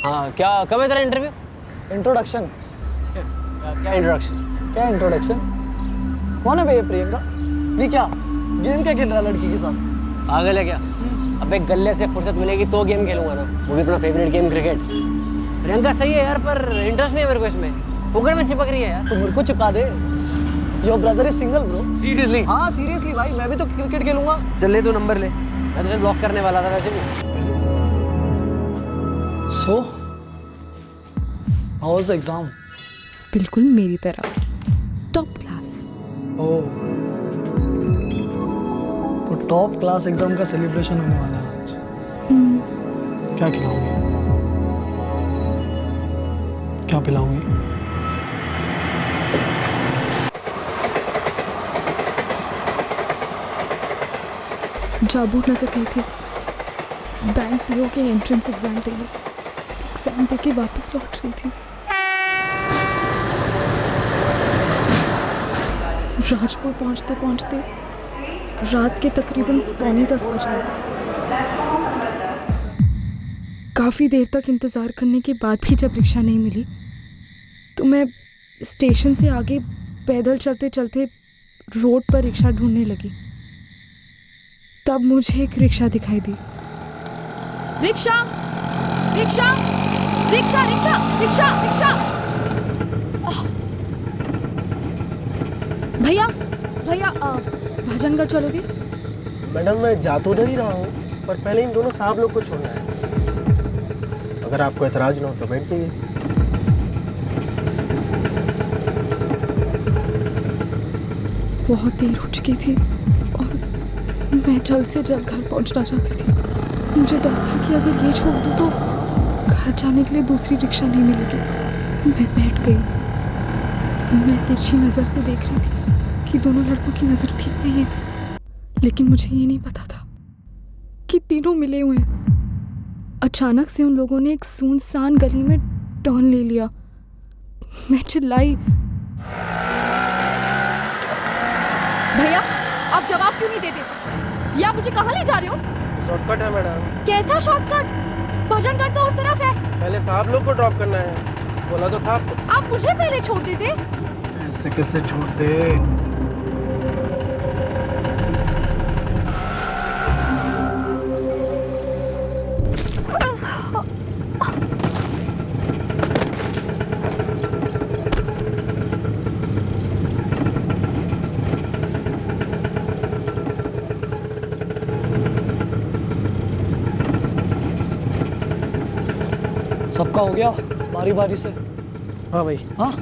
हाँ, क्या कब है तेरा इंटरव्यू? इंट्रोडक्शन। क्या इंट्रोडक्शन? क्या इंट्रोडक्शन? कौन है भैया प्रियंका? ये क्या गेम क्या खेल रहा है लड़की के साथ? पागल है क्या? अबे गल्ले से फुर्सत मिलेगी तो गेम खेलूंगा ना, वो भी अपना फेवरेट गेम क्रिकेट। प्रियंका सही है यार, पर इंटरेस्ट नहीं है मेरे को इसमें। पकड़ में चिपक रही है यार। तो मेरे को चिपका दे। Your brother is single bro. Seriously? हाँ सीरियसली भाई, मैं भी तो क्रिकेट खेलूंगा। चल ले तू नंबर ले, मैं तुझे ब्लॉक करने वाला था वैसे भी। So how was the exam? बिल्कुल मेरी तरह, टॉप क्लास। ओह, तो टॉप क्लास एग्जाम का सेलिब्रेशन होने वाला है आज। क्या खिलाओगी? क्या पिलाओगी? जाबू नगर गई थी बैंक पीओ के एंट्रेंस एग्जाम देने। एग्जाम दे के वापस लौट रही थी। राजपुर पहुंचते पहुंचते रात के तकरीबन 9:45 बज गए थे। काफ़ी देर तक इंतज़ार करने के बाद भी जब रिक्शा नहीं मिली तो मैं स्टेशन से आगे पैदल चलते चलते रोड पर रिक्शा ढूंढने लगी। तब मुझे एक रिक्शा दिखाई दी। Rickshaw rickshaw rickshaw rickshaw rickshaw rickshaw. भैया भैया भजनगढ़ चलोगे? मैडम मैं जा तो उधर ही रहा हूँ, पर पहले इन दोनों साहब लोग को छोड़ना है। अगर आपको एतराज ना हो तो बैठ जाइए। बहुत देर हो चुकी थी और मैं जल्द से जल्द घर पहुंचना चाहती थी। मुझे डर था कि अगर ये छोड़ दूँ तो घर जाने के लिए दूसरी रिक्शा नहीं मिलेगी। मैं बैठ गई। मैं तिरछी नज़र से देख रही थी कि दोनों लड़कों की नज़र ठीक नहीं है, लेकिन मुझे ये नहीं पता था कि तीनों मिले हुए हैं। अचानक से उन लोगों ने एक सुनसान गली में टर्न ले लिया। मैं चिल्लाई, भैया आप जवाब क्यों नहीं देते? या मुझे कहाँ ले जा रहे हो? शॉर्टकट है मैडम। कैसा शॉर्टकट? भजनगढ़ तो उस तरफ है। पहले साहब लोग को ड्रॉप करना है, बोला तो था आपको। आप मुझे पहले छोड़ देते। ऐसे कैसे छोड़ दे? सबका हो गया बारी बारी से? हाँ भाई। हाँ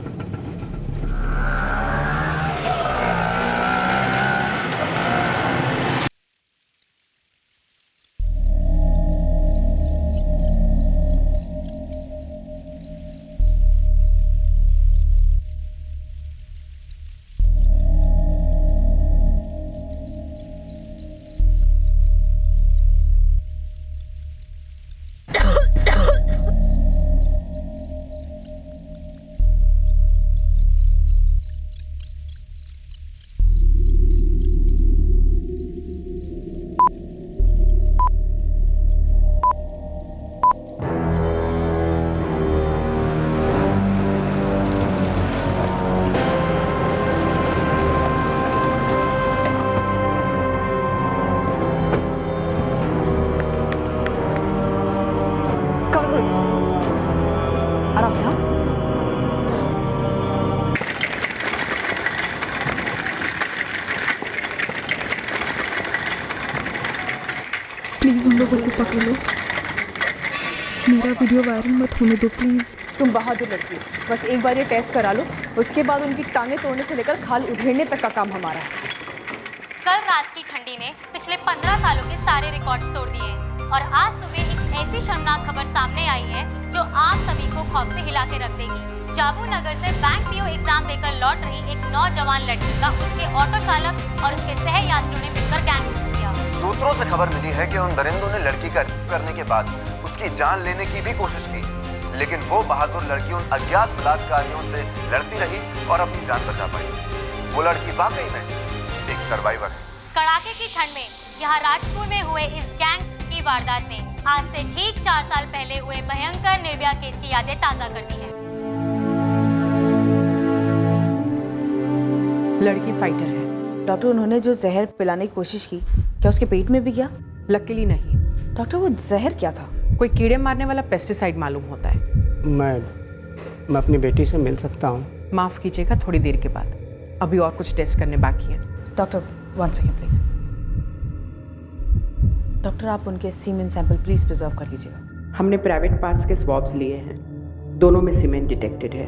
आराम से। हाँ प्लीज़ उन लोगों को पकड़ लो। मेरा वीडियो वायरल मत होने दो प्लीज़। तुम बहादुर लड़की हो, बस एक बार ये टेस्ट करा लो, उसके बाद उनकी टांगें तोड़ने से लेकर खाल उधेड़ने तक का काम हमारा है। कल रात की ठंडी ने पिछले 15 सालों के सारे रिकॉर्ड्स तोड़ दिए और आज सुबह एक ऐसी शर्मनाक खबर सामने आई है जो आप सभी को खौफ से हिला के रख देगी। जाबू नगर से बैंक पीओ एग्जाम देकर लौट रही एक नौजवान लड़की का उसके ऑटो चालक और उसके सहयात्रियों ने मिलकर गैंगरेप किया। सूत्रों से खबर मिली है कि उन दरिंदों ने लड़की का रेप करने के बाद उसकी जान लेने की भी कोशिश की, लेकिन वो बहादुर लड़की उन अज्ञात बलात्कारियों से लड़ती रही और अपनी जान बचा पाई। वो लड़की वाकई में एक सर्वाइवर है। कड़ाके की ठंड में यहाँ राजपुर में हुए इस गैंग की की वारदात ने आज से ठीक 4 साल पहले हुए भयंकर निर्भया केस की यादें ताजा कर दी हैं। लड़की फाइटर है। डॉक्टर, उन्होंने जो जहर पिलाने की कोशिश की, क्या उसके पेट में भी गया? लकीली नहीं। डॉक्टर, वो जहर क्या था? कोई कीड़े मारने वाला पेस्टिसाइड मालूम होता है। मैं अपनी बेटी से मिल सकता हूँ? माफ कीजिएगा, थोड़ी देर के बाद। अभी और कुछ टेस्ट करने बाकी है। Doctor 1 second please. डॉक्टर, आप उनके सीमेन सैंपल प्लीज प्रिजर्व कर लीजिएगा। हमने प्राइवेट पार्ट्स के स्वॉब्स लिए हैं, दोनों में सीमेन डिटेक्टेड है,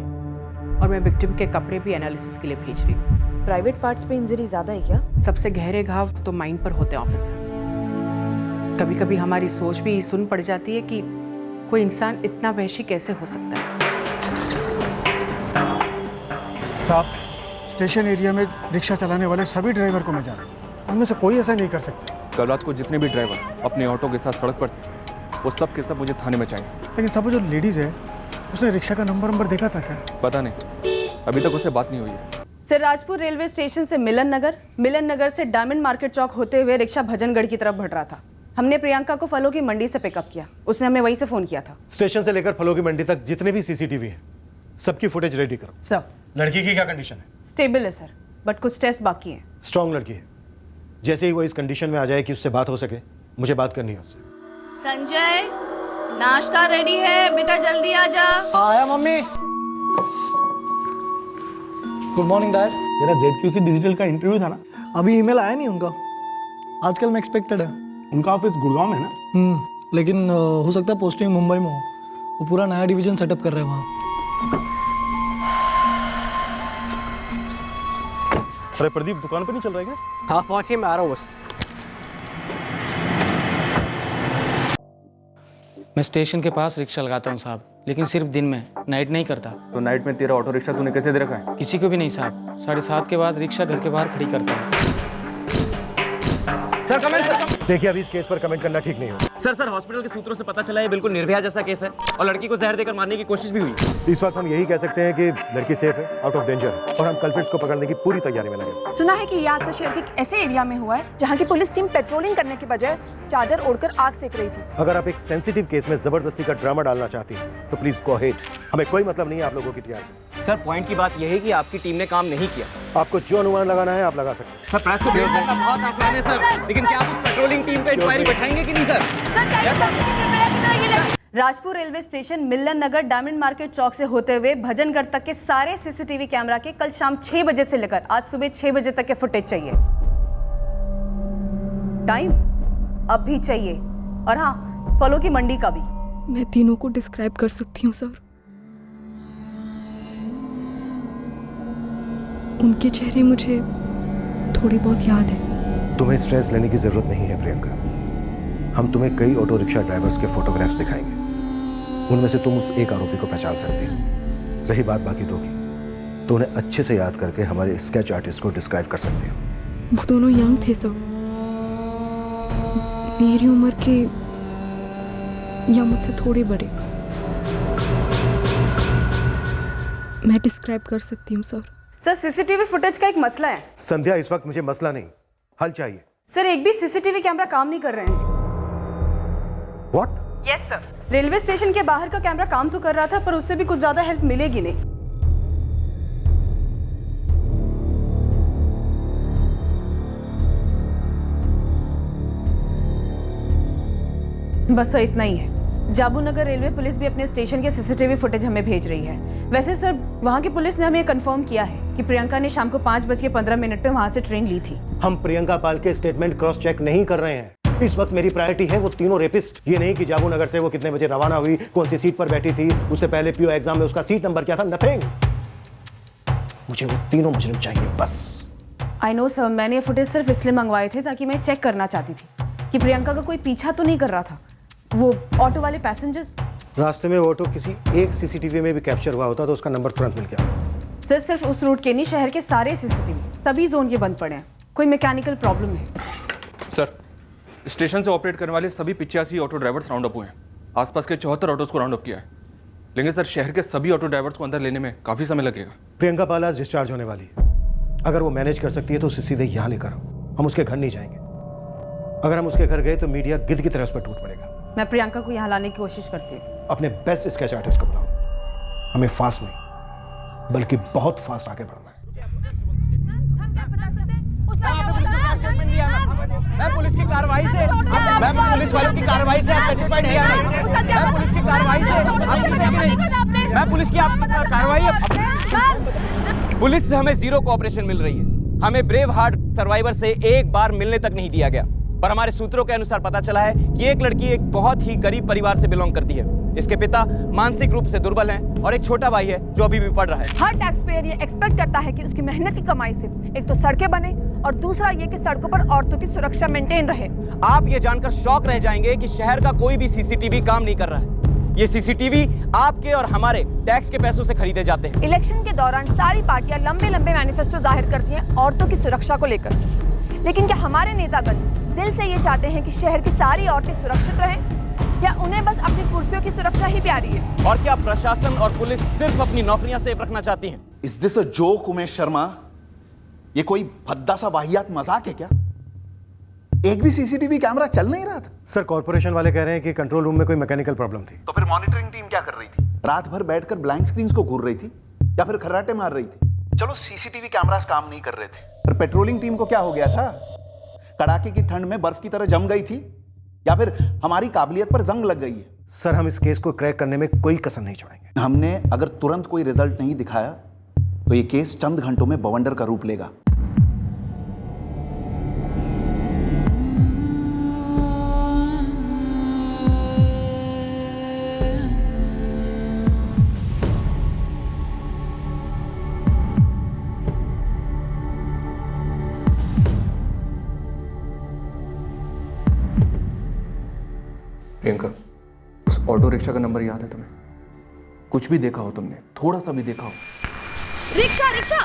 और मैं विक्टिम के कपड़े भी एनालिसिस के लिए भेज रही हूँ। प्राइवेट पार्ट्स पे इंजरी ज्यादा है क्या? सबसे गहरे घाव तो माइंड पर होते हैं ऑफिसर। कभी कभी हमारी सोच भी सुन पड़ जाती है कि कोई इंसान इतना वहशी कैसे हो सकता है। साहब, स्टेशन एरिया में रिक्शा चलाने वाले सभी ड्राइवर को मैं जानता हूँ, उनमें से कोई ऐसा नहीं कर सकता। कल रात को जितने भी ड्राइवर अपने ऑटो के साथ सड़क पर थे, वो सब के सब मुझे थाने में चाहिए। लेकिन साहब, वो जो लेडीज है, उसने रिक्शा का नंबर देखा था क्या? पता नहीं, अभी तक उससे बात नहीं हुई है। सर, राजपुर रेलवे स्टेशन से मिलन नगर से डायमंड मार्केट चौक होते हुए रिक्शा भजनगढ़ की तरफ बढ़ रहा था। हमने प्रियंका को फलों की मंडी से पिकअप किया। उसने हमें वहीं से फोन किया था। स्टेशन से लेकर फलों की मंडी तक जितने भी सीसीटीवी हैं, सबकी फुटेज रेडी करो। सर, लड़की की क्या कंडीशन है? स्टेबल है सर, बट कुछ टेस्ट बाकी हैं। स्ट्रॉन्ग लड़की है। जैसे ही वो इस कंडीशन में आ जाए कि उससे बात हो सके, मुझे बात करनी है उससे। संजय, नाश्ता रेडी है, बेटा जल्दी आ जा। आया मम्मी। Good morning dad. मेरा ZQC डिजिटल का इंटरव्यू था ना, अभी ईमेल आया नहीं उनका, आजकल में एक्सपेक्टेड है। उनका ऑफिस गुड़गांव में है ना? लेकिन हो सकता है पोस्टिंग मुंबई में हो। वो पूरा नया डिवीजन सेटअप कर रहे हैं वहाँ। अरे प्रदीप, दुकान पे नहीं चल रहा है क्या? हाँ पहुँचिए, मैं आ रहा हूँ बस। मैं स्टेशन के पास रिक्शा लगाता हूँ साहब, लेकिन सिर्फ दिन में, नाइट नहीं करता। तो नाइट में तेरा ऑटो रिक्शा तूने कैसे दे रखा है? किसी को भी नहीं साहब, 7:30 के बाद रिक्शा घर के बाहर खड़ी करता हूँ। Sir comment sir. देखिए, अभी इस केस पर कमेंट करना ठीक नहीं होगा। सर हॉस्पिटल के सूत्रों से पता चला है बिल्कुल निर्भया जैसा केस है, और लड़की को जहर देकर मारने की कोशिश भी हुई। इस वक्त हम यही कह सकते हैं कि लड़की सेफ है, आउट ऑफ डेंजर, और हम कल्प्रिट्स को पकड़ने की पूरी तैयारी में लगे। सुना है कि ये हादसा शहर के एक ऐसे एरिया में हुआ है जहाँ की पुलिस टीम पेट्रोलिंग करने के बजाय चादर ओढ़कर आग सेक रही थी। अगर आप एक सेंसिटिव केस में जबरदस्ती का ड्रामा डालना चाहती हैं, तो प्लीज गो अहेड। हमें कोई मतलब नहीं है आप लोगों की टीआरपी से। सर पॉइंट की बात यह है कि आपकी टीम ने काम नहीं किया। आपको जो अनुमान लगाना है आप लगा सकते हैं। सर प्रेस को भेज देना बहुत आसान है सर, लेकिन क्या आप उस पेट्रोलिंग टीम पे इंक्वायरी बैठाएंगे कि नहीं सर? राजपुर रेलवे स्टेशन, मिलन नगर, डायमंड मार्केट चौक से होते हुए भजनगढ़ तक के सारे सीसीटीवी कैमरा के कल शाम 6 बजे से लेकर आज सुबह 6 बजे तक के फुटेज चाहिए। टाइम अब भी चाहिए, और हाँ, फलों की मंडी का भी। मैं तीनों को डिस्क्राइब कर सकती हूँ सर। उनके चेहरे मुझे थोड़ी बहुत याद है। तुम्हें स्ट्रेस लेने की जरूरत नहीं है प्रियंका। हम तुम्हें कई ऑटो रिक्शा ड्राइवर्स के फोटोग्राफ्स दिखाएंगे, उनमें से तुम उस एक आरोपी को पहचान सकती हो। रही बात बाकी दो की, तो उन्हें अच्छे से याद करके हमारे स्केच आर्टिस्ट को डिस्क्राइब कर सकती हो। वो दोनों यंग थे सर, मेरी उम्र के या मुझसे थोड़े बड़े। मैं डिस्क्राइब कर सकती हूँ सर। सर, सीसीटीवी फुटेज का एक मसला है। संध्या, इस वक्त मुझे मसला नहीं, हल चाहिए। सर, एक भी सीसीटीवी कैमरा काम नहीं कर रहे हैं। What? Yes sir, railway station के बाहर का कैमरा काम तो कर रहा था, पर उससे भी कुछ ज्यादा हेल्प मिलेगी नहीं। बस सर, इतना ही है। जाबू नगर रेलवे पुलिस भी अपने स्टेशन के सीसीटीवी फुटेज हमें भेज रही है। वैसे सर, वहाँ की पुलिस ने हमें कंफर्म किया है कि प्रियंका ने शाम को 5:15 पे वहाँ से ट्रेन ली थी। हम प्रियंका पाल के स्टेटमेंट क्रॉस चेक नहीं कर रहे हैं। इस वक्त मेरी प्रायोरिटी है वो तीनों रेपिस्ट। ये नहीं कि जाबू नगर से वो कितने बजे रवाना हुई, कौन सी सीट पर बैठी थी, उससे पहले पीओ एग्जाम में उसका सीट नंबर क्या था, नथिंग। मुझे वो तीनों मुजरिम चाहिए बस। आई नो सर, मैंने ये फुटेज सिर्फ इसलिए मंगवाए थे ताकि मैं चेक करना चाहती थी कि प्रियंका का कोई पीछा तो नहीं कर रहा था। वो ऑटो वाले पैसेंजर्स, रास्ते में वो ऑटो किसी एक सीसीटीवी में भी कैप्चर हुआ होता तो उसका नंबर तुरंत मिल गया। सर, सिर्फ उस रूट के नहीं, शहर के सारे सीसीटीवी, सभी जोन के बंद पड़े हैं। कोई मैकेनिकल प्रॉब्लम है? सर, स्टेशन से ऑपरेट करने वाले सभी 85 ऑटो ड्राइवर्स राउंड अप हुए हैं। आसपास के 74 ऑटोज को राउंड अप किया है, लेकिन सर शहर के सभी ऑटो ड्राइवर्स को अंदर लेने में काफी समय लगेगा। प्रियंका पाल आज डिस्चार्ज होने वाली है। अगर वो मैनेज कर सकती है तो उसे सीधे यहाँ लेकर आओ, हम उसके घर नहीं जाएंगे। अगर हम उसके घर गए तो मीडिया गिद्ध की तरह उस पर टूट पड़ेगा। मैं प्रियंका को यहाँ लाने की कोशिश करती हूँ। अपने बेस्ट स्केच आर्टिस्ट को बुलाओ। हमें फास्ट नहीं बल्कि बहुत फास्ट आगे बढ़ना है। मैं पुलिस की कार्रवाई से मैं पुलिस वालों की कार्रवाई से आप सेटिस्फाइड नहीं है? मैं पुलिस की कार्रवाई से मैं पुलिस की आप कार्रवाई पुलिस से हमें जीरो कोऑपरेशन मिल रही है। हमें ब्रेव हार्ट सर्वाइवर से एक बार मिलने तक नहीं दिया गया, पर हमारे सूत्रों के अनुसार पता चला है कि एक लड़की एक बहुत ही गरीब परिवार से बिलोंग करती है। इसके पिता मानसिक रूप से दुर्बल हैं और एक छोटा भाई है जो अभी भी पढ़ रहा है। हर टैक्स पेयर ये एक्सपेक्ट करता है कि उसकी मेहनत की कमाई से एक तो सड़कें बने और दूसरा ये कि सड़कों पर औरतों की सुरक्षा मेंटेन रहे। आप ये जानकर शॉक रह जाएंगे कि शहर का कोई भी सीसीटीवी काम नहीं कर रहा है। ये सीसीटीवी आपके और हमारे टैक्स के पैसों से खरीदे जाते हैं। इलेक्शन के दौरान सारी पार्टियां लंबे लंबे मैनिफेस्टो जाहिर करती हैं औरतों की सुरक्षा को लेकर, लेकिन क्या हमारे नेतागण दिल से ये चाहते हैं कि शहर की सारी औरतें सुरक्षित रहें, या उन्हें बस अपनी कुर्सियों की सुरक्षा ही प्यारी है? और क्या प्रशासन और पुलिस सिर्फ अपनी नौकरियां सेफ रखना चाहती हैं? Is this a joke Umesh Sharma? ये कोई भद्दा सा वाहियात मजाक है क्या? एक भी सीसीटीवी कैमरा चल नहीं रहा था। सर कॉर्पोरेशन वाले कह रहे हैं कि कंट्रोल रूम में कोई मैकेनिकल प्रॉब्लम थी। तो फिर मॉनिटरिंग टीम क्या कर रही थी? रात भर बैठकर ब्लैंक स्क्रीन्स को घूर रही थी या फिर खर्राटे मार रही थी? चलो सीसीटीवी कैमरास काम नहीं कर रहे थे, पर पेट्रोलिंग टीम को क्या हो गया था? कड़ाके की ठंड में बर्फ की तरह जम गई थी या फिर हमारी काबिलियत पर जंग लग गई है? सर हम इस केस को क्रैक करने में कोई कसर नहीं छोड़ेंगे। हमने अगर तुरंत कोई रिजल्ट नहीं दिखाया तो ये केस चंद घंटों में बवंडर का रूप लेगा। प्रियंका, उस ऑटो रिक्शा का नंबर याद है तुम्हें? कुछ भी देखा हो तुमने? थोड़ा सा भी देखा हो? रिक्शा रिक्शा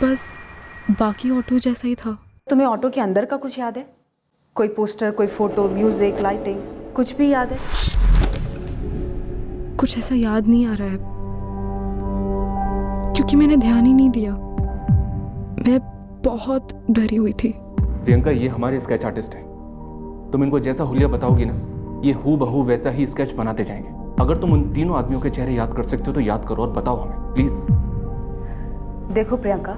बस बाकी ऑटो जैसा ही था। तुम्हें ऑटो के अंदर का कुछ याद है? कोई पोस्टर, कोई फोटो, म्यूजिक, लाइटिंग, कुछ भी याद है? कुछ ऐसा याद नहीं आ रहा है क्योंकि मैंने ध्यान ही नहीं दिया। मैं बहुत डरी हुई थी। प्रियंका, ये हमारे स्केच आर्टिस्ट हैं। तुम इनको जैसा हुलिया बताओगी ना, ये हूबहू वैसा ही स्केच बनाते जाएंगे। अगर तुम उन तीनों आदमियों के चेहरे याद कर सकते हो तो याद करो और बताओ हमें प्लीज। देखो प्रियंका,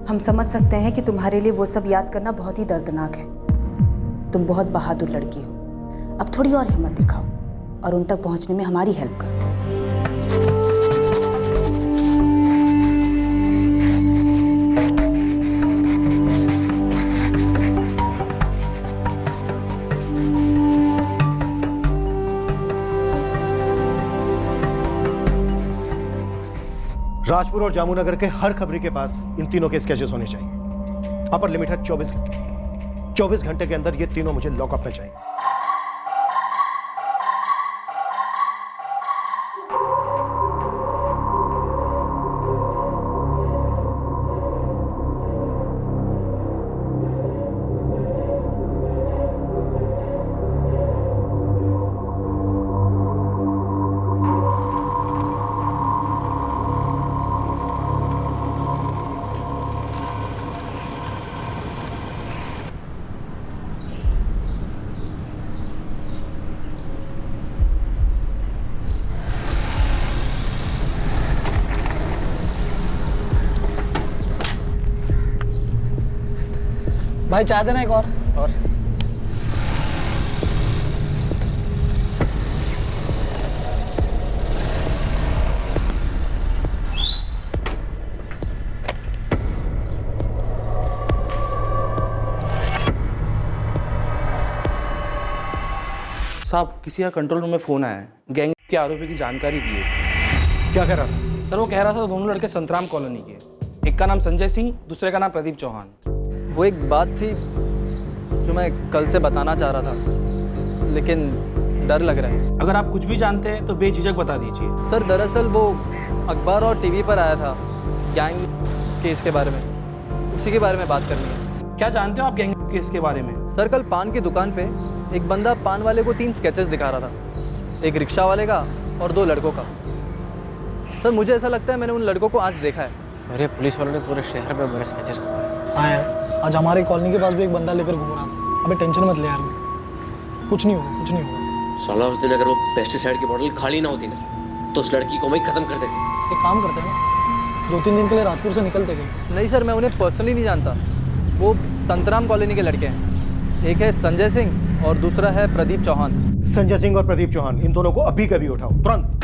हम समझ सकते हैं कि तुम्हारे लिए वो सब याद करना बहुत ही दर्दनाक है। तुम बहुत बहादुर लड़की हो। अब थोड़ी और हिम्मत दिखाओ और उन तक पहुंचने में हमारी हेल्प करो। राजपुर और जामुनगर के हर खबरी के पास इन तीनों के स्केचेस होने चाहिए। अपर लिमिट है 24 घंटे के अंदर ये तीनों मुझे लॉकअप में चाहिए। भाई चाय देना एक और। साहब, किसी का कंट्रोल रूम में फोन आया है। गैंग के आरोपी की जानकारी दी है। क्या कह रहा था? सर वो कह रहा था दोनों लड़के संतराम कॉलोनी के। एक का नाम संजय सिंह, दूसरे का नाम प्रदीप चौहान। वो एक बात थी जो मैं कल से बताना चाह रहा था, लेकिन डर लग रहा है। अगर आप कुछ भी जानते हैं तो बेझिझक बता दीजिए। सर दरअसल वो अखबार और टीवी पर आया था गैंग केस के बारे में, उसी के बारे में बात करनी है। क्या जानते हो आप गैंग केस के बारे में? सर कल पान की दुकान पे एक बंदा पान वाले को 3 स्केचेस दिखा रहा था, एक रिक्शा वाले का और 2 लड़कों का। सर मुझे ऐसा लगता है मैंने उन लड़कों को आज देखा है। अरे पुलिस वालों ने पूरे शहर में बड़े स्केचेस घुमाए। हाँ यार, आज हमारी कॉलोनी के पास भी एक बंदा लेकर घूम रहा था। अबे टेंशन मत ले यार, कुछ नहीं होगा, कुछ नहीं होगा। साला उस दिन अगर वो पेस्टिसाइड की बॉटल खाली ना होती ना तो उस लड़की को वहीं खत्म कर देते। एक काम करते हैं ना, 2-3 दिन के लिए राजपुर से निकलते गए। नहीं सर, मैं उन्हें पर्सनली नहीं जानता। वो संतराम कॉलोनी के लड़के हैं। एक है संजय सिंह और दूसरा है प्रदीप चौहान। संजय सिंह और प्रदीप चौहान, इन दोनों को अभी कभी उठाओ, तुरंत।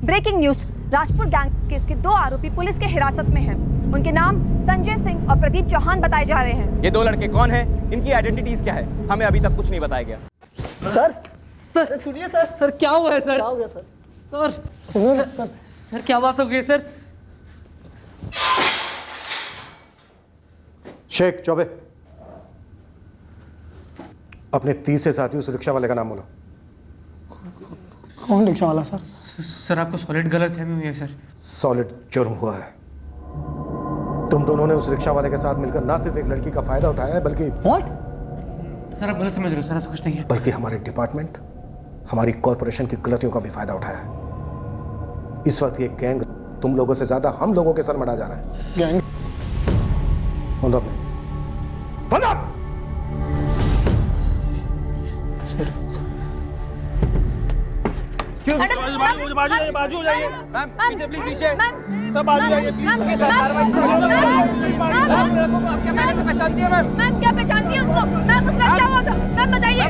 Breaking news, Rajpur gang case के 2 आरोपी पुलिस के हिरासत में हैं। उनके नाम संजय सिंह और प्रदीप चौहान बताए जा रहे हैं। ये 2 लड़के कौन हैं? इनकी आइडेंटिटीज क्या है? हमें अभी तक कुछ नहीं बताया गया। सर सुनिए सर। सर क्या हुआ है सर? क्या हो गया सर? सर क्या बात हो गई सर? शेख चौबे, अपने 30 से साथी उस रिक्शा वाले का नाम बोलो। कौन रिक्शा वाला सर? सर आपको सॉलिड गलतफहमी हुई है सर। सॉलिड जुर्म हुआ है। तुम दोनों ने उस रिक्शा वाले के साथ मिलकर ना सिर्फ एक लड़की का फायदा उठाया है बल्कि सर आप गलत समझ रहे हो सर, ऐसा कुछ नहीं है। बल्कि हमारे डिपार्टमेंट, हमारी कॉरपोरेशन की गलतियों का भी फायदा उठाया है। इस वक्त ये गैंग तुम लोगों से ज्यादा हम लोगों के सर मढ़ा जा रहा है। गैंग बाजू जाइए मैम, पीछे प्लीज, पीछे सब बाजू जाइए प्लीज। इसके साथ कार्रवाई मैम, लड़कों को आप क्या पहले से पहचानती है मैम? मैम क्या पहचानती है उसको? मैम उस लड़का हुआ था, मैम बताइए।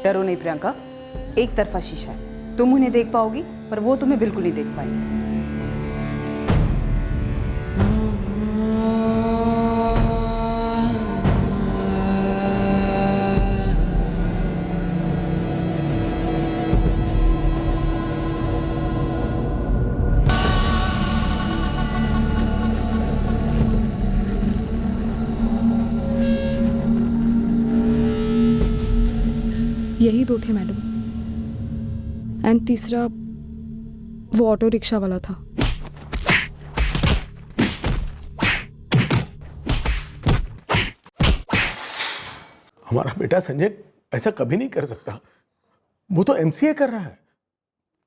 डरो नहीं प्रियंका, एक तरफा शीशा है। तुम उन्हें देख पाओगी पर वो तुम्हें बिल्कुल नहीं देख पाएगी। यही 2 थे मैडम, एंड तीसरा वो ऑटो रिक्शा वाला था। हमारा बेटा संजय ऐसा कभी नहीं कर सकता। वो तो एमसीए कर रहा है,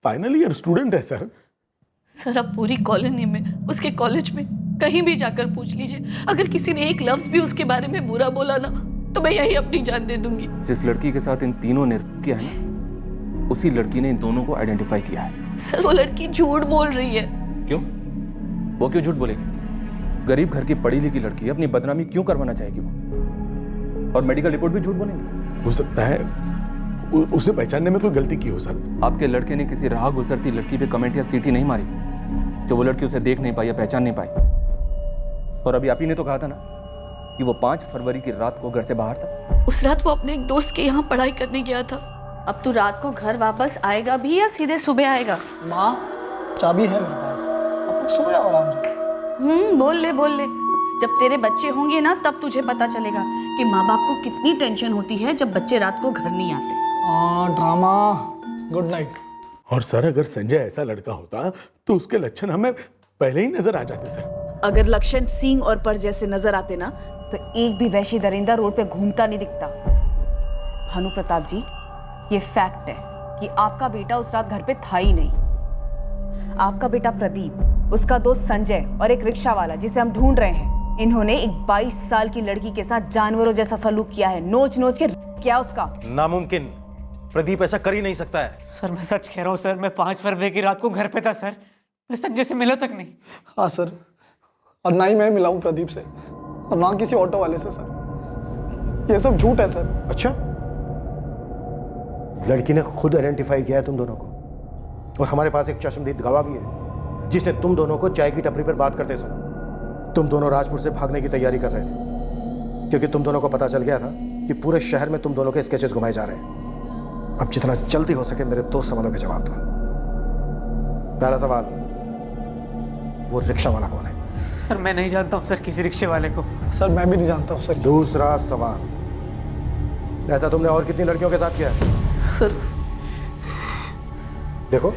फाइनल ईयर स्टूडेंट है सर। सर आप पूरी कॉलोनी में, उसके कॉलेज में कहीं भी जाकर पूछ लीजिए, अगर किसी ने एक लफ्ज भी उसके बारे में बुरा बोला ना तो मैं यही अपनी जान दे दूंगी। जिस लड़की के साथ इन तीनों ने किया है ना, उसी लड़की ने इन दोनों को आइडेंटिफाई किया है। सर वो लड़की झूठ बोल रही है। क्यों? वो क्यों झूठ बोलेगी? गरीब घर की पढ़ी लिखी लड़की अपनी बदनामी क्यों करवाना चाहेगी वो? और मेडिकल रिपोर्ट भी झूठ बोलेंगे? हो सकता है उसे पहचानने में कोई गलती की हो सर। आपके लड़के ने किसी राह गुजरती लड़की पे कमेंट या सीटी नहीं मारी जो वो लड़की उसे देख नहीं पाई या पहचान नहीं पाई। और अभी आप ही ने तो कहा था ना कि वो 5 फरवरी की रात को घर से बाहर था। उस रात वो अपने एक दोस्त के यहाँ पढ़ाई करने गया था। अब तू रात को घर वापस आएगा भी या सीधे सुबह आएगा? माँ चाबी है मेरे पास, अब सो जाओ आराम से। बोल ले बोल ले। जब तेरे बच्चे होंगे ना तब तुझे पता चलेगा कि माँ बाप को कितनी टेंशन होती है जब बच्चे रात को घर नहीं आते। Drama, good night. और सर अगर संजय ऐसा लड़का होता तो उसके लक्षण हमें पहले ही नजर आ जाते सर। अगर लक्षण सींग और पर जैसे नजर आते ना तो एक भी वैशी दरिंदा रोड पे घूमता नहीं दिखता। भानु प्रताप जी, ये फैक्ट है कि आपका बेटा उस रात घर पे था ही नहीं। आपका बेटा प्रदीप, उसका दोस्त संजय और एक रिक्शा वाला जिसे हम ढूंढ रहे हैं, इन्होंने एक 22 साल की लड़की के साथ जानवरों जैसा सलूक किया है। नोच नोच के क्या उसका। नामुमकिन, प्रदीप ऐसा कर ही नहीं सकता है। सर मैं सच कह रहा हूँ सर, मैं 5 फरवरी की रात को घर पे था सर। मैं संजय से मिला तक नहीं। हाँ सर, और ना ही मैं मिला हूँ प्रदीप से और ना किसी ऑटो वाले से सर। ये सब झूठ है सर। अच्छा, लड़की ने खुद आइडेंटिफाई किया है तुम दोनों को, और हमारे पास एक चश्मदीद गवाह भी है जिसने तुम दोनों को चाय की टपरी पर बात करते सुना। तुम दोनों राजपुर से भागने की तैयारी कर रहे थे क्योंकि तुम दोनों को पता चल गया था कि पूरे शहर में तुम दोनों के स्केचेस घुमाए जा रहे हैं। अब जितना जल्दी हो सके मेरे 2 सवालों के जवाब दो। पहला सवाल, वो रिक्शा वाला कौन है? सर मैं नहीं जानता हूँ सर किसी रिक्शे वाले को। सर मैं भी नहीं जानता हूँ सर। दूसरा सवाल, ऐसा तुमने और कितनी लड़कियों के साथ किया है? सर देखो,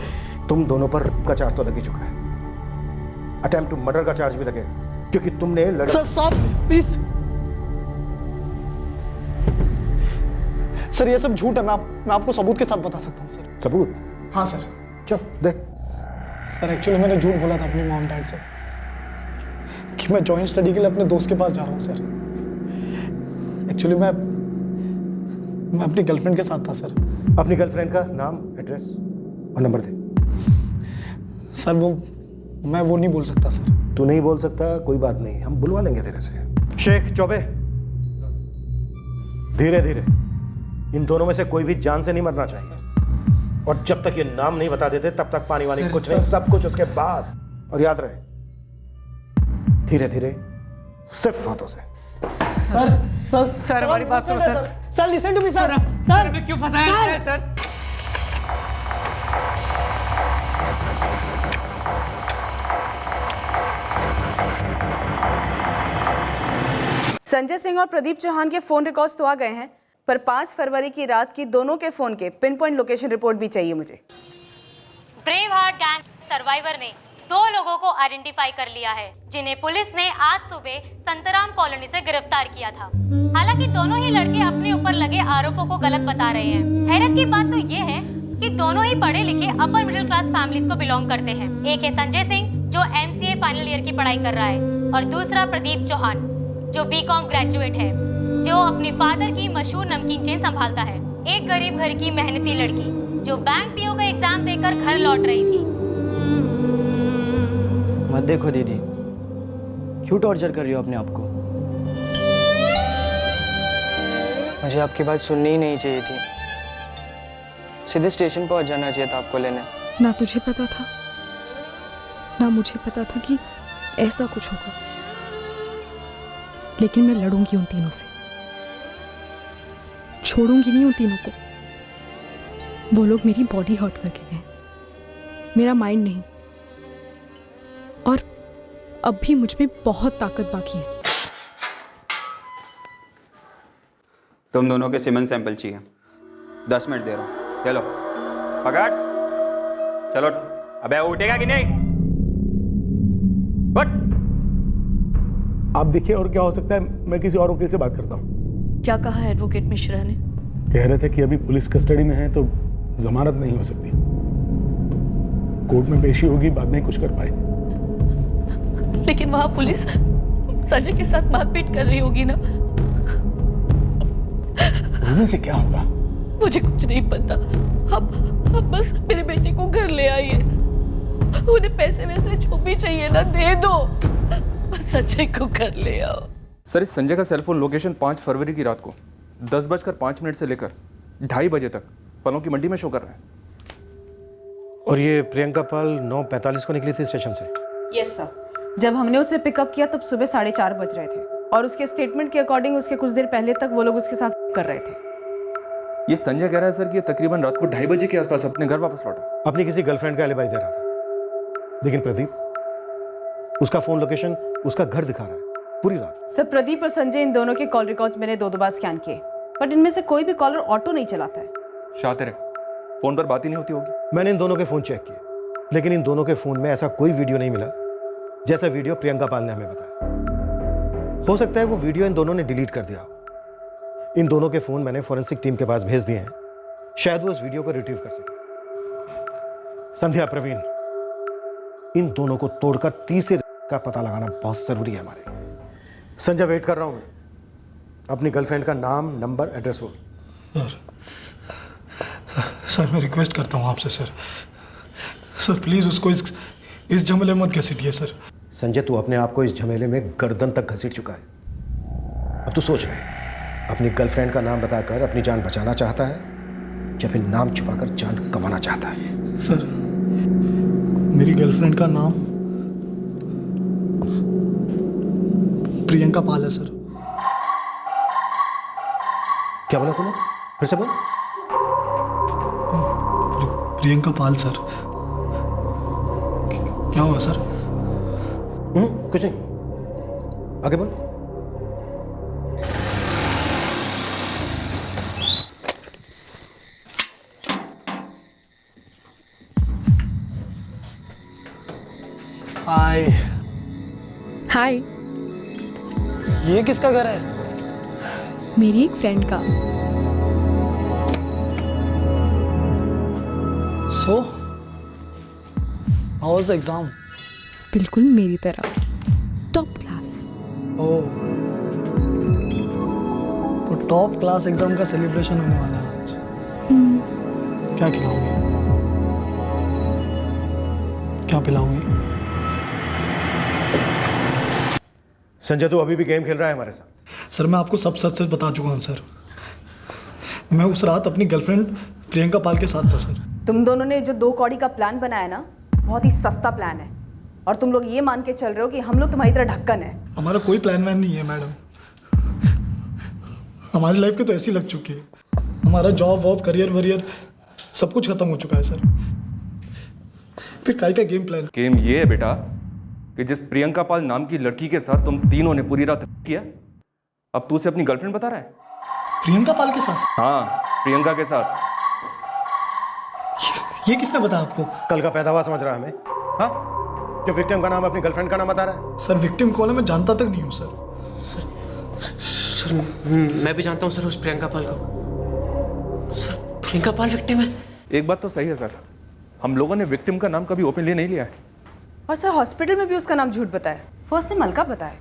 तुम दोनों पर रेप का चार्ज तो लग ही चुका है, अटेम्प्ट टू मर्डर का चार्ज भी लगेगा, क्योंकि तुमने सर स्टॉप प्लीज। सर ये सब झूठ है, मैं आपको सबूत के साथ बता सकता हूँ सर। सबूत? हाँ सर। चल दे। सर एक्चुअली मैंने झूठ बोला था अपने मॉम डैड से कि मैं जॉइंट स्टडी के लिए अपने दोस्त के पास जा रहा हूँ सर। एक्चुअली मैं अपनी गर्लफ्रेंड के साथ था सर। अपनी गर्लफ्रेंड का नाम, एड्रेस और नंबर दे। सर मैं वो नहीं बोल सकता सर। तू नहीं बोल सकता, कोई बात नहीं, हम बुलवा लेंगे तेरे से। शेख चौबे, धीरे धीरे, इन दोनों में से कोई भी जान से नहीं मरना चाहिए, और जब तक ये नाम नहीं बता देते तब तक पानी वानी कुछ नहीं, सब कुछ उसके बाद। और याद रहे, धीरे धीरे, सिर्फ हाथों से। सर हमारी बात सुनो sir. Sir listen to me sir. Sir मैं क्यों फंसाया सर? संजय सिंह और प्रदीप चौहान के फोन रिकॉर्ड्स तो आ गए हैं, पर 5 फरवरी की रात की दोनों के फोन के पिन पॉइंट लोकेशन रिपोर्ट भी चाहिए मुझे। ब्रेव हार्ट गैंग सर्वाइवर ने 2 लोगों को आइडेंटिफाई कर लिया है, जिन्हें पुलिस ने आज सुबह संतराम कॉलोनी से गिरफ्तार किया था। हालांकि दोनों ही लड़के अपने ऊपर लगे आरोपों को गलत बता रहे हैं। हैरत की बात तो ये है कि दोनों ही पढ़े लिखे अपर मिडिल क्लास फैमिलीज को बिलोंग करते हैं। एक है संजय सिंह जो MCA फाइनल ईयर की पढ़ाई कर रहा है, और दूसरा प्रदीप चौहान जो BCom ग्रेजुएट है, जो अपने फादर की मशहूर नमकीन चेन संभालता है। एक गरीब घर की मेहनती लड़की जो बैंक PO का एग्जाम देकर घर लौट रही थी। मत देखो दीदी, क्यों टॉर्चर कर रही हो अपने आप को? मुझे आपकी बात सुननी ही नहीं चाहिए थी, सीधे स्टेशन पहुंच जाना चाहिए था आपको लेने। ना तुझे पता था, ना मुझे पता था कि ऐसा कुछ होगा, लेकिन मैं लड़ूंगी उन तीनों से, छोड़ूंगी नहीं उन तीनों को। वो लोग मेरी बॉडी हर्ट करके गए, मेरा माइंड नहीं, और अब भी मुझ में बहुत ताकत बाकी है। तुम दोनों के सीमेंट सैंपल चाहिए, 10 मिनट दे रहा हूँ। चलो पकड़, चलो। अबे उठेगा कि नहीं? उठ। आप देखिए, और क्या हो सकता है, मैं किसी और वकील से बात करता हूँ। क्या कहा एडवोकेट मिश्रा ने? कह रहे थे कि अभी पुलिस कस्टडी में है तो जमानत नहीं हो सकती, कोर्ट में पेशी होगी, बाद में कुछ कर पाएंगे। लेकिन वहां पुलिस संजय के साथ मारपीट कर रही होगी ना? रोने से क्या होगा? मुझे कुछ नहीं पता। अब बस मेरे बेटे को घर ले आइए, उन्हें पैसे वैसे जो भी चाहिए ना दे दो, बस संजय को घर ले आओ। सर, इस संजय का सेलफोन लोकेशन 5 फरवरी की रात को 10:05 से लेकर 2:30 बजे तक फलों की मंडी में शो कर रहा है। और ये प्रियंका पाल 9:45 को निकली थी स्टेशन से? Yes sir. जब हमने उसे पिकअप किया तब सुबह 4:30 बज रहे थे, और उसके स्टेटमेंट के अकॉर्डिंग उसके कुछ देर पहले तक वो लोग उसके साथ कर रहे थे। ये संजय कह रहा है सर कि ये तकरीबन रात को 2:30 बजे के आसपास अपने घर वापस लौटा। अपनी किसी गर्लफ्रेंड का एलिबाई दे रहा था, लेकिन प्रदीप, उसका फोन लोकेशन उसका घर दिखा रहा है पूरी रात। सर प्रदीप और संजय, इन दोनों के कॉल रिकॉर्ड्स मैंने 2 बार स्कैन किए, बट इनमें से कोई भी कॉलर ऑटो नहीं चलाता है। शातिर है, फोन पर बात ही नहीं होती होगी। मैंने इन दोनों के फोन चेक किए, लेकिन इन दोनों के फोन में ऐसा कोई वीडियो नहीं मिला जैसा वीडियो प्रियंका पाल ने हमें बताया। हो सकता है वो वीडियो इन दोनों ने डिलीट कर दिया हो। इन दोनों के फोन मैंने फॉरेंसिक टीम के पास भेज दिए हैं, शायद वो उस वीडियो को रिट्रीव कर सके। संध्या, प्रवीण, इन दोनों को तोड़कर तीसरे का पता लगाना बहुत जरूरी है हमारे। संजय, वेट कर रहा हूं मैं। अपनी गर्लफ्रेंड का नाम, नंबर, एड्रेस बोल। सर मैं रिक्वेस्ट करता हूँ आपसे सर प्लीज उसको इस झमेले में मत घसीटिए सर। संजय, तू अपने आप को इस झमेले में गर्दन तक घसीट चुका है। अब तू सोच ले, अपनी गर्लफ्रेंड का नाम बताकर अपनी जान बचाना चाहता है या फिर नाम छुपाकर जान कमाना चाहता है? सर मेरी गर्लफ्रेंड का नाम प्रियंका पाल है सर। क्या बोला तूने? फिर से बोल। प्रियंका पाल सर। क्या हुआ सर? कुछ नहीं, आगे बोल। हाय। हाय। ये किसका घर है? मेरी एक फ्रेंड का। So how was the exam? बिल्कुल मेरी तरह, टॉप क्लास। ओह, तो टॉप क्लास एग्जाम का सेलिब्रेशन होने वाला है आज। क्या खिलाओगी? क्या पिलाओगी? संजय तू अभी भी गेम खेल रहा है हमारे साथ? सर मैं आपको सब सच सच बता चुका हूँ सर। मैं उस रात अपनी गर्लफ्रेंड प्रियंका पाल के साथ था सर। तुम दोनों ने जो 2 कौड़ी का प्लान बनाया ना, बहुत ही सस्ता प्लान है। और तुम लोग ये मान के चल रहे हो कि हम लोग तुम्हारी तरह ढक्कन है। हमारा कोई प्लान वैन नहीं है मैडम। हमारी लाइफ के तो ऐसी लग चुकी है। हमारा जॉब वॉब करियर वरियर सब कुछ खत्म हो चुका है सर। फिर काय का गेम प्लान? गेम ये है बेटा कि जिस प्रियंका पाल नाम की लड़की के साथ तुम तीनों ने पूरी रात किया, अब तू उसे अपनी गर्लफ्रेंड बता रहा है? प्रियंका पाल के साथ? हाँ, प्रियंका के साथ। ये किसने बताया आपको? कल का पैदा हुआ समझ रहा है हमें? हाँ, जो विक्टिम का नाम अपनी गर्लफ्रेंड का नाम बता रहा है। सर विक्टिम कौन है मैं जानता तक नहीं हूँ सर। सर मैं भी जानता हूँ सर उस प्रियंका पाल को। सर प्रियंका पाल विक्टिम है? एक बात तो सही है सर, हम लोगों ने विक्टिम का नाम कभी ओपनली नहीं लिया है। और सर हॉस्पिटल में भी उसका नाम झूठ बताया। फर्स्ट नेम अलका बताया।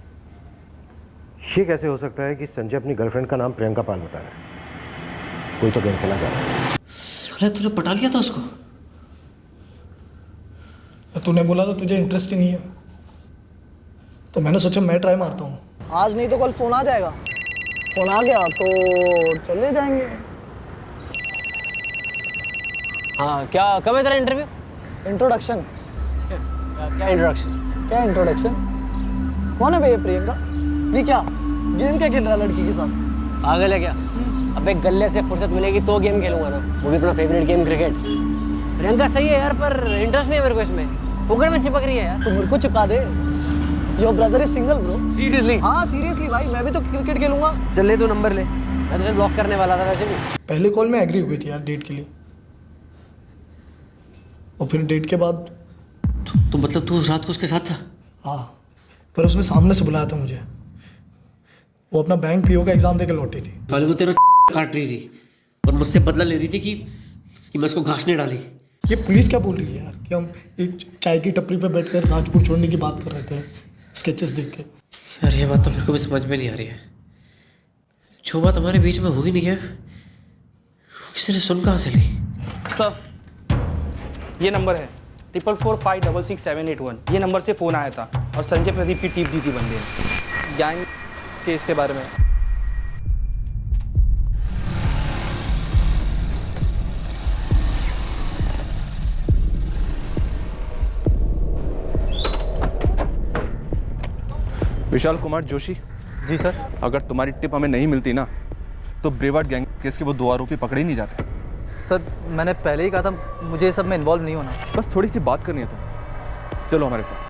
ये कैसे हो सकता है कि संजय अपनी गर्लफ्रेंड का नाम प्रियंका पाल बता रहा है? कोई तो गेम खेला जा रहा है। साले तूने पटा लिया था उसको? तूने बोला था तुझे इंटरेस्ट ही नहीं है, तो मैंने सोचा मैं ट्राई मारता हूँ। आज नहीं तो कल फोन आ जाएगा। फोन आ गया तो चले जाएंगे। हाँ, क्या कब है तेरा इंटरव्यू? इंट्रोडक्शन। क्या इंट्रोडक्शन? क्या इंट्रोडक्शन? कौन है भैया प्रियंका? ये क्या गेम क्या खेल रहा है लड़की के साथ? पागल है क्या? अबे गले से फुर्सत मिलेगी तो गेम खेलूंगा ना, वो भी अपना फेवरेट गेम क्रिकेट। प्रियंका सही है यार, पर इंटरेस्ट नहीं है मेरे को इसमें। उगड़ में चिपक रही है यार। तो मेरे को चिपका दे। Your brother is single bro. Seriously? हाँ सीरियसली भाई, मैं भी तो क्रिकेट खेलूंगा। चल ले तू नंबर ले, मैं तुझे ब्लॉक करने वाला था वैसे भी। पहले कॉल में एग्री हो गई थी यार डेट के लिए, और फिर डेट के बाद तो मतलब तू रात को उसके साथ था? हाँ, पर उसने सामने से बुलाया था मुझे। वो अपना बैंक पीओ का एग्जाम देकर लौटी थी। पहले वो तेरा काट रही थी और मुझसे बदला ले रही थी कि मैं उसको घास नहीं डाली। ये पुलिस क्या बोल रही है यार कि हम एक चाय की टपरी पे बैठकर राजपुर छोड़ने की बात कर रहे थे स्केचेस देख के। यार ये बात तो मेरे को भी समझ में नहीं आ रही है। जो बात हमारे बीच में हुई नहीं है, किसी ने सुन कहाँ से ली? सर ये नंबर है 444566781। ये नंबर से फ़ोन आया था और संजय प्रदीप की टिप दी थी बंदे ने गैंग केस के बारे में। विशाल कुमार जोशी। जी सर। अगर तुम्हारी टिप हमें नहीं मिलती ना, तो ब्रेवार्ड गैंग केस के वो 2 आरोपी पकड़े ही नहीं जाते। सर मैंने पहले ही कहा था मुझे सब में इन्वॉल्व नहीं होना। बस थोड़ी सी बात करनी है तुमसे, चलो हमारे साथ।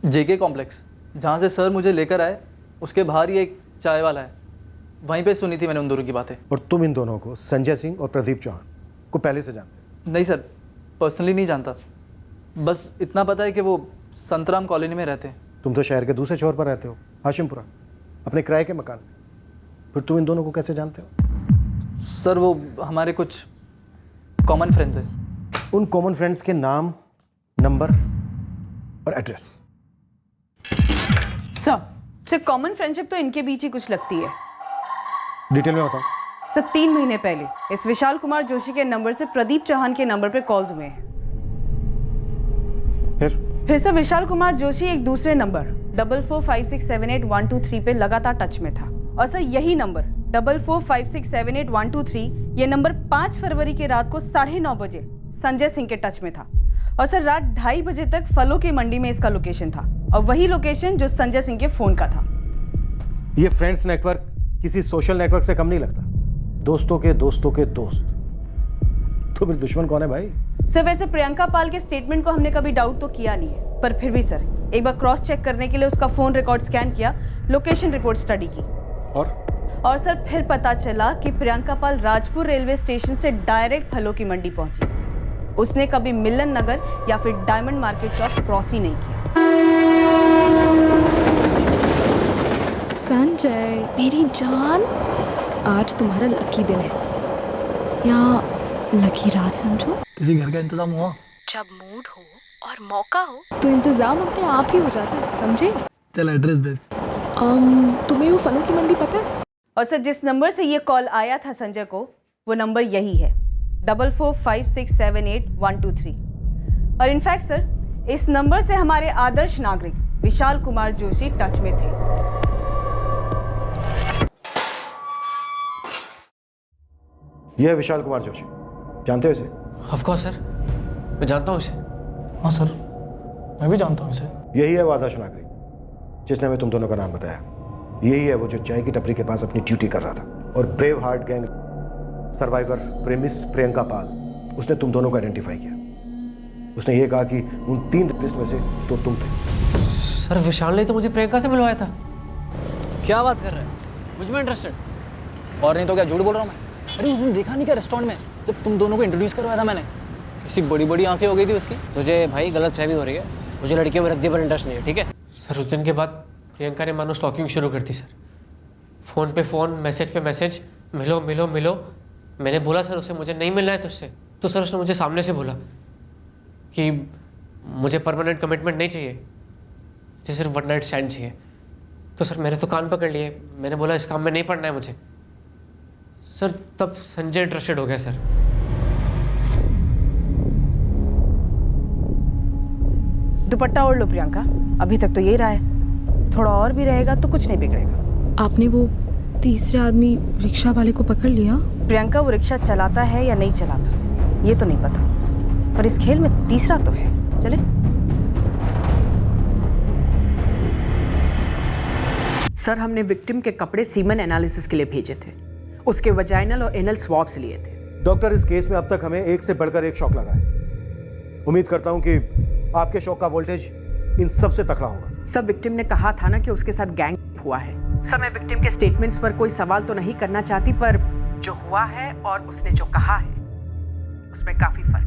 जेके कॉम्प्लेक्स, जहाँ से सर मुझे लेकर आए उसके बाहर ही एक चाय वाला है, वहीं पे सुनी थी मैंने उन दोनों की बातें। और तुम इन दोनों को, संजय सिंह और प्रदीप चौहान को पहले से जानते? नहीं सर, पर्सनली नहीं जानता, बस इतना पता है कि वो संतराम कॉलोनी में रहते हैं। तुम तो शहर के दूसरे छोर पर रहते हो, हाशिमपुरा, अपने किराए के मकान में। फिर तुम इन दोनों को कैसे जानते हो? सर वो हमारे कुछ कॉमन फ्रेंड्स हैं। उन कॉमन फ्रेंड्स के नाम, नंबर और एड्रेस। सर कॉमन फ्रेंडशिप तो इनके बीच ही कुछ लगती है। डिटेल में बताओ। सर 3 महीने पहले इस विशाल कुमार जोशी के नंबर से प्रदीप चौहान के नंबर पर कॉल्स हुए हैं। फिर सर विशाल कुमार जोशी एक दूसरे नंबर 4456788123 पे लगातार टच में था। और सर यही नंबर 4456788123 ये नंबर 5 फरवरी की रात को 9:30 बजे संजय सिंह के टच में था। और सर रात 2:30 बजे तक फलों की मंडी में इसका लोकेशन था, और वही लोकेशन जो संजय सिंह के फोन का था। ये फ्रेंड्स नेटवर्क किसी सोशल नेटवर्क से कम नहीं लगता। दोस्तों के दोस्तों के दोस्त। तो फिर दुश्मन कौन है भाई? सर वैसे प्रियंका पाल के स्टेटमेंट को हमने कभी डाउट तो किया नहीं है, पर फिर भी सर एक बार क्रॉस चेक करने के लिए उसका फोन रिकॉर्ड स्कैन किया, लोकेशन रिपोर्ट स्टडी की और सर फिर पता चला कि प्रियंका पाल राजपुर रेलवे स्टेशन से डायरेक्ट फलों की मंडी पहुंची। उसने कभी मिलन नगर या फिर डायमंड मार्केट चौक क्रॉस ही नहीं किया। संजय मेरी जान, आज तुम्हारा लकी दिन है या लकी रात समझो। किसी घर का इंतजाम हुआ? जब मूड हो और मौका हो तो इंतजाम अपने आप ही हो जाता है, समझे? चल एड्रेस भेज। तुम्हें वो फलों की मंडी पता है? और सर जिस नंबर से ये कॉल आया था संजय को, वो नंबर यही है 445678 और इनफैक्ट सर इस नंबर से हमारे आदर्श नागरिक विशाल कुमार जोशी टच में थे। यह है विशाल कुमार जोशी, जानते हो इसे? ऑफ कोर्स सर, मैं जानता हूँ इसे। हाँ सर, मैं भी जानता हूँ इसे। यही है वो आदर्श नागरिक जिसने हमें तुम दोनों का नाम बताया। यही है वो जो चाय की टपरी के पास अपनी ड्यूटी कर रहा था। और ब्रेव हार्ट गैंग सर्वाइवर प्रेमिस प्रियंका पाल, उसने तुम दोनों को आइडेंटिफाई किया। उसने ये कहा कि उन 3 लिस्ट में से तो तुम थे। सर विशाल ने तो मुझे प्रियंका से मिलवाया था। क्या बात कर रहे हैं? मुझ में इंटरेस्टेड? और नहीं तो क्या झूठ बोल रहा हूँ मैं? अरे उस दिन देखा नहीं क्या रेस्टोरेंट में जब तुम दोनों को इंट्रोड्यूस करवाया था मैंने? किसी बड़ी बड़ी आंखें हो गई थी उसकी। तुझे भाई गलत फहमी हो रही है, मुझे लड़कियों में रद्दी पर इंटरेस्ट नहीं है, ठीक है? सर उस दिन के बाद प्रियंका ने मानो स्टॉकिंग शुरू कर दी सर। फ़ोन पे फ़ोन, मैसेज पे मैसेज, मिलो मिलो मिलो। मैंने बोला सर उसे मुझे नहीं मिलना है तुझसे, तो सर उसने मुझे सामने से बोला कि मुझे परमानेंट कमिटमेंट नहीं चाहिए, मुझे सिर्फ वन नाइट स्टैंड चाहिए। तो सर मैंने तो कान पकड़ लिए, मैंने बोला इस काम में नहीं पड़ना है मुझे। सर तब संजय इंटरेस्टेड हो गया सर। दुपट्टा ओढ़ लो प्रियंका, अभी तक तो यही रहा है, थोड़ा और भी रहेगा तो कुछ नहीं बिगड़ेगा। आपने वो तीसरे आदमी रिक्शा वाले को पकड़ लिया? प्रियंका वो रिक्शा चलाता है या नहीं चलाता ये तो नहीं पता, पर इस खेल में तीसरा तो है। चले। सर हमने विक्टिम के कपड़े सीमन एनालिसिस के लिए भेजे थे, उसके वजाइनल और एनल स्वॉब्स लिए थे। डॉक्टर, इस केस में अब तक हमें एक से बढ़कर एक शॉक लगा है। उम्मीद करता हूं कि आपके शॉक का वोल्टेज इन सब से तकड़ा होगा। सब विक्टिम ने कहा था ना कि उसके साथ गैंग हुआ है। सब मैं विक्टिम के स्टेटमेंट्स पर कोई सवाल तो नहीं करना चाहती, पर जो हुआ है और उसने जो कहा है उसमें काफी फर्क है।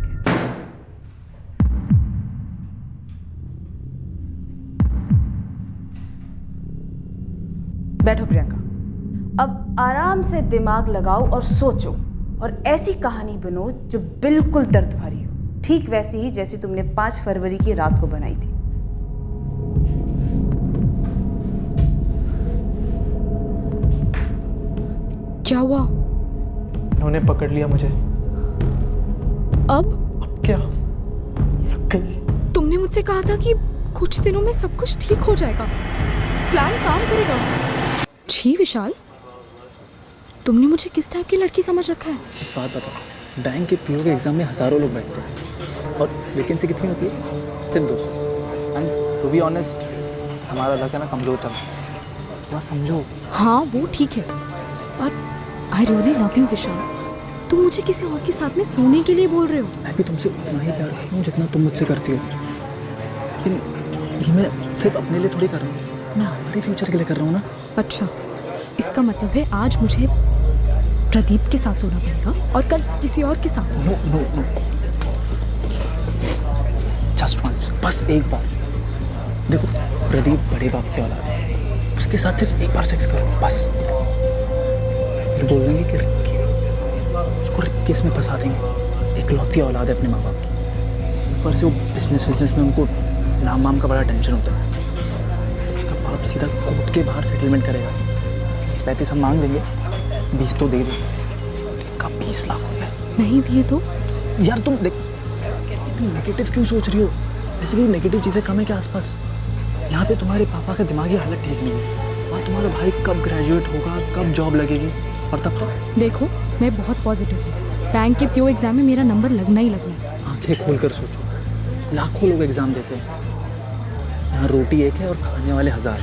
बैठो प्रियंका, अब आराम से दिमाग लगाओ और सोचो और ऐसी कहानी बनो जो बिल्कुल दर्द भरी हो, ठीक वैसी ही जैसी तुमने 5 फरवरी की रात को बनाई थी। क्या हुआ? उन्होंने पकड़ लिया मुझे। अब क्या? लग गई। तुमने मुझसे कहा था कि कुछ दिनों में सब कुछ ठीक हो जाएगा, प्लान काम करेगा। छी विशाल, तुमने मुझे किस टाइप की लड़की समझ रखा है? बात बता, बैंक के पीओ के एग्जाम में हजारों लोग बैठते हैं और वैकेंसी कितनी होती है? सिर्फ 200। एंड टू बी ऑनेस्ट हमारा लड़का ना कमज़ोर चल रहा है, थोड़ा समझो। हाँ वो ठीक है, but I really love you Vishal. तुम मुझे किसी और के साथ में सोने के लिए बोल रहे हो? मैं भी तुमसे उतना ही प्यार करता हूँ जितना तुम मुझसे करती हो, लेकिन ये मैं सिर्फ अपने लिए थोड़ी कर रहा हूँ, मैं हमारे फ्यूचर के लिए कर रहा हूँ ना। अच्छा, इसका मतलब है आज मुझे प्रदीप के साथ सोना पड़ेगा और कल किसी और के साथ? No no no, just once, बस एक बार। देखो प्रदीप बड़े बाप की औलाद है, उसके साथ सिर्फ एक बार सेक्स करो बस, फिर बोल देंगे कि उसको रेप केस में फंसा देंगे। इकलौती औलाद है अपने माँ बाप की, ऊपर से वो बिजनेस में उनको नाम वाम का बड़ा टेंशन होता है। उसका बाप सीधा कोर्ट के बाहर सेटलमेंट करेगा, 30-35 हम मांग देंगे, 20 तो दे देंगे। का 20 लाख रुपए नहीं दिए तो? यार तुम देख, तुम नेगेटिव क्यों सोच रही हो? वैसे भी नेगेटिव चीज़ें कम है क्या आसपास? यहाँ पे तुम्हारे पापा का दिमागी हालत ठीक नहीं है, और तुम्हारा भाई कब ग्रेजुएट होगा, कब जॉब लगेगी, और तब तक। देखो मैं बहुत पॉजिटिव हूँ, बैंक के पीओ एग्जाम में मेरा नंबर लगना ही लगना है। आंखें खोल कर सोचो, लाखों लोग एग्जाम देते हैं, यहाँ रोटी एक है और खाने वाले 1000,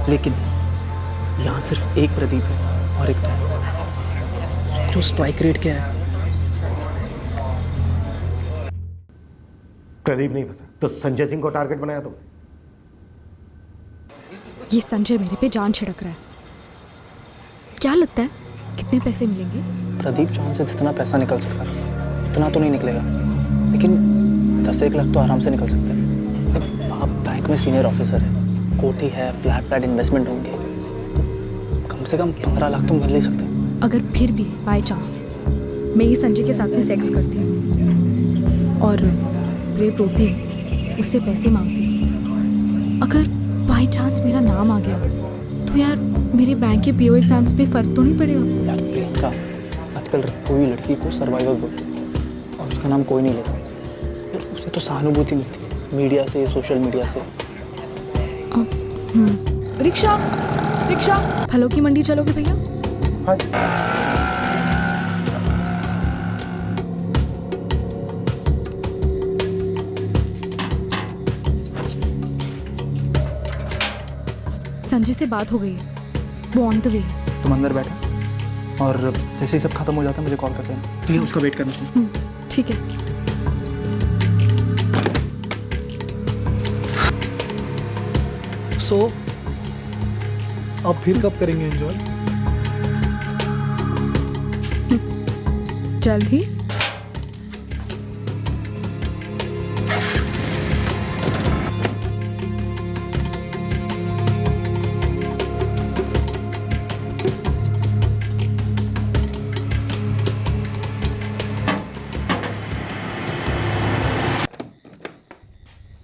लेकिन यहाँ सिर्फ एक प्रदीप है और एक तुम। सोचो स्ट्राइक रेट क्या है। प्रदीप नहीं फंसा तो संजय सिंह को टारगेट बनाया तुम? ये संजय मेरे पे जान छिड़क रहा है। क्या लगता है कितने पैसे मिलेंगे? प्रदीप जॉन से जितना पैसा निकल सकता है उतना तो नहीं निकलेगा, लेकिन 10-1 लाख तो आराम से निकल सकता है। बाप बैंक में सीनियर ऑफिसर है, कोठी है, फ्लैट इन्वेस्टमेंट होंगे, तो कम से कम 15 लाख तो मिल नहीं सकते। अगर फिर भी बाय चांस मैं ये संजय के साथ में सेक्स करती हूँ और रेप रोती हूँ, उससे पैसे मांगती हूँ, अगर बाय चांस मेरा नाम आ गया तो यार मेरे बैंक के पीओ एग्जाम्स पे फर्क तो नहीं पड़ेगा? यार प्रियंका, आजकल कोई लड़की को सर्वाइवर बोलते हैं और उसका नाम कोई नहीं लेता यार, उसे तो सहानुभूति मिलती है मीडिया से, सोशल मीडिया से। रिक्शा रिक्शा, फलों की मंडी चलोगे भैया? संजय से बात हो गई है, वो ऑन द वे है। तुम अंदर बैठो और जैसे ही सब खत्म हो जाता है मुझे कॉल कर देना। ठीक है, उसका वेट करना। ठीक है। सो अब फिर कब करेंगे एंजॉय? जल्द ही।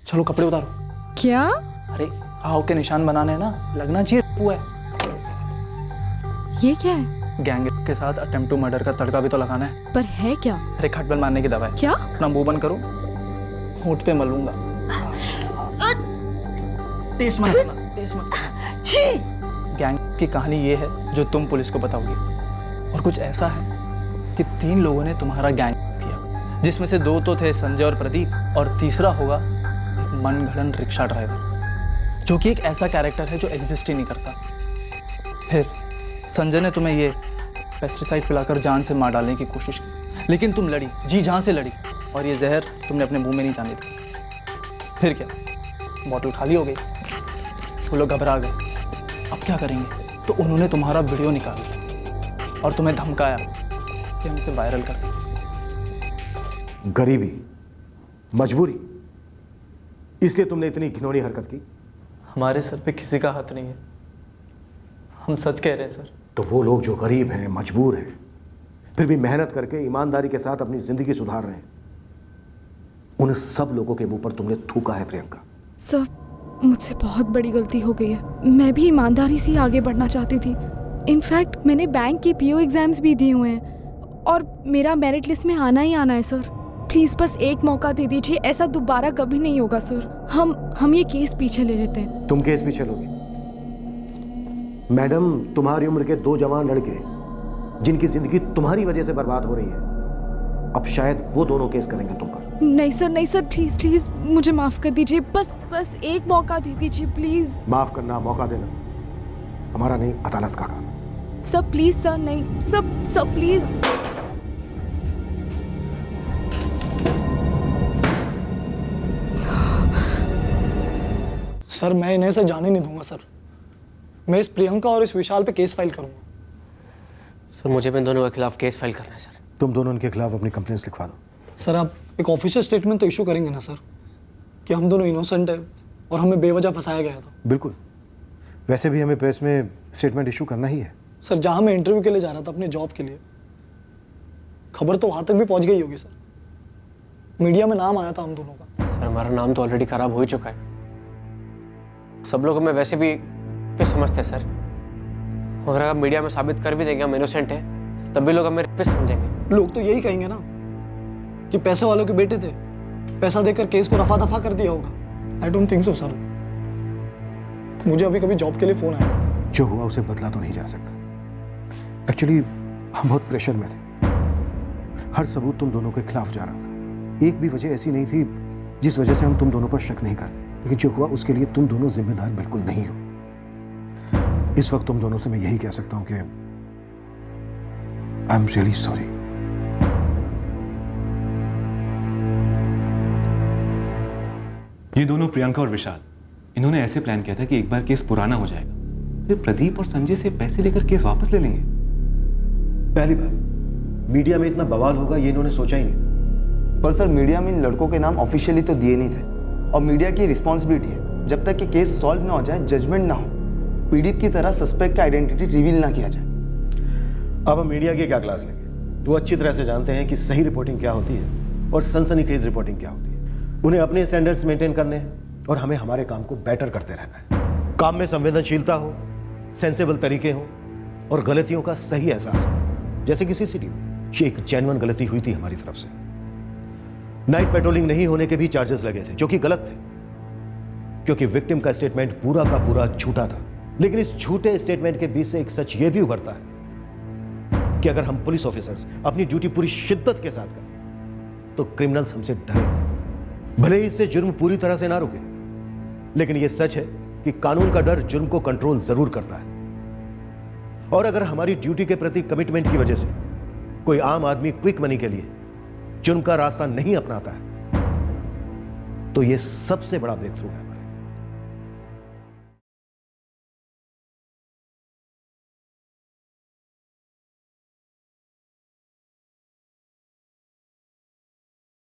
चलो कपड़े उतारो। क्या? अरे घाव के निशान बनाने हैं ना, लगना चाहिए हुआ है। ये क्या है? गैंग के साथ अटेम्प्ट टू मर्डर का तड़का भी तो लगाना है। पर है क्या? अरे खटबल मारने की दवा है। क्या? अपना मुंह बंद करो, होंठ पे मलूंगा। टेस्ट मत करना, टेस्ट मत करना। छी! गैंग की कहानी ये है जो तुम पुलिस को बताओगी, और कुछ ऐसा है कि 3 लोगों ने तुम्हारा गैंग किया, जिसमें से 2 तो थे संजय और प्रदीप, और तीसरा होगा एक मनगढ़ंत रिक्शा ड्राइवर, जो कि एक ऐसा कैरेक्टर है जो एग्जिस्ट ही नहीं करता। फिर संजय ने तुम्हें ये पेस्टिसाइड पिलाकर जान से मार डालने की कोशिश की, लेकिन तुम लड़ी, जी जान से लड़ी, और ये जहर तुमने अपने मुंह में नहीं जाने दी। फिर क्या, बॉटल खाली हो गई, वो लोग घबरा गए। अब क्या करेंगे? तो उन्होंने तुम्हारा वीडियो निकाला और तुम्हें धमकाया कि हम इसे वायरल कर दें। गरीबी, मजबूरी, इसलिए तुमने इतनी घिनौनी हरकत की? हमारे सर पे किसी का हाथ नहीं है, हम सच कह रहे हैं सर। तो वो लोग जो गरीब हैं, मजबूर हैं, फिर भी मेहनत करके ईमानदारी के साथ अपनी जिंदगी सुधार रहे हैं, उन सब लोगों के मुंह पर तुमने थूका है प्रियंका। सर, मुझसे बहुत बड़ी गलती हो गई है। मैं भी ईमानदारी से आगे बढ़ना चाहती थी। इनफैक्ट मैंने बैंक के पीओ एग्जाम्स भी दिए हुए हैं और मेरा मेरिट लिस्ट में आना ही आना है सर। प्लीज़ बस एक मौका दे दीजिए, ऐसा दोबारा कभी नहीं होगा सर। हम ये केस पीछे ले लेते हैं। तुम केस पीछे लोगे? मैडम, तुम्हारी उम्र के 2 जवान लड़के जिनकी जिंदगी तुम्हारी वजह से बर्बाद हो रही है, अब शायद वो दोनों केस करेंगे तुम पर। नहीं सर, प्लीज़ मुझे माफ़ कर दीजिए। बस एक मौका दे दीजिए प्लीज़। माफ करना, मौका देना हमारा नहीं, अदालत का काम। सर प्लीज़ सर, नहीं सर प्लीज़। सर मैं इन्हें से जाने नहीं दूंगा सर। मैं इस प्रियंका और इस विशाल पे केस फाइल करूंगा। सर मुझे भी इन दोनों के खिलाफ केस फाइल करना है सर। तुम दोनों इनके खिलाफ अपनी कंप्लेंट्स लिखवा दो। सर आप एक ऑफिशियल स्टेटमेंट तो इशू करेंगे ना सर, कि हम दोनों इनोसेंट है और हमें बेवजह फंसाया गया था? बिल्कुल, वैसे भी हमें प्रेस में स्टेटमेंट इशू करना ही है। सर जहां मैं इंटरव्यू के लिए जा रहा था अपने जॉब के लिए, खबर तो वहां तक भी पहुंच गई होगी सर। मीडिया में नाम आया था हम दोनों का। सर हमारा नाम तो ऑलरेडी खराब हो ही चुका है। सब लोग हमें वैसे भी पे समझते हैं सर। अगर आप मीडिया में साबित कर भी देंगे हम इनोसेंट हैं, तब भी लोग हमें पे समझेंगे। लोग तो यही कहेंगे ना कि पैसे वालों के बेटे थे, पैसा देकर केस को रफा दफा कर दिया होगा। I don't think so sir. मुझे अभी कभी जॉब के लिए फोन आया। जो हुआ उसे बदला तो नहीं जा सकता। एक्चुअली हम बहुत प्रेशर में थे, हर सबूत तुम दोनों के खिलाफ जा रहा था। एक भी वजह ऐसी नहीं थी जिस वजह से हम तुम दोनों पर शक नहीं करते, लेकिन जो हुआ उसके लिए तुम दोनों जिम्मेदार बिल्कुल नहीं हो। इस वक्त तुम दोनों से मैं यही कह सकता हूं कि आई एम रियली सॉरी। ये दोनों प्रियंका और विशाल, इन्होंने ऐसे प्लान किया था कि एक बार केस पुराना हो जाएगा, फिर प्रदीप और संजय से पैसे लेकर केस वापस ले लेंगे। पहली बात, मीडिया में इतना बवाल होगा ये इन्होंने सोचा ही नहीं। पर सर, मीडिया में इन लड़कों के नाम ऑफिशियली तो दिए नहीं थे, और मीडिया की रिस्पॉन्सिबिलिटी है जब तक कि केस सॉल्व ना हो जाए, जजमेंट ना हो, पीड़ित की तरह सस्पेक्ट का आइडेंटिटी रिवील ना किया जाए। अब हम मीडिया की क्या क्लास लेंगे? वो अच्छी तरह से जानते हैं कि सही रिपोर्टिंग क्या होती है और सनसनीखेज रिपोर्टिंग क्या होती है। उन्हें अपने स्टैंडर्ड्स मेंटेन करने हैं और हमें हमारे काम को बेटर करते रहना है। काम में संवेदनशीलता हो, सेंसेबल तरीके हो और गलतियों का सही एहसास हो। जैसे कि सीसीटीवी, ये एक जेन्युइन गलती हुई थी हमारी तरफ से। नाइट पेट्रोलिंग नहीं होने के भी चार्जेस लगे थे, जो कि गलत थे, क्योंकि विक्टिम का स्टेटमेंट पूरा का पूरा झूठा था। लेकिन इस झूठे स्टेटमेंट के बीच से एक सच यह भी उभरता है कि अगर हम पुलिस ऑफिसर्स अपनी ड्यूटी पूरी शिद्दत के साथ करें तो क्रिमिनल्स हमसे डरेंगे। भले ही इससे जुर्म पूरी तरह से ना रुके, लेकिन यह सच है कि कानून का डर जुर्म को कंट्रोल जरूर करता है। और अगर हमारी ड्यूटी के प्रति कमिटमेंट की वजह से कोई आम आदमी क्विक मनी के लिए जुर्म का रास्ता नहीं अपनाता है तो यह सबसे बड़ा ब्रेक थ्रू है।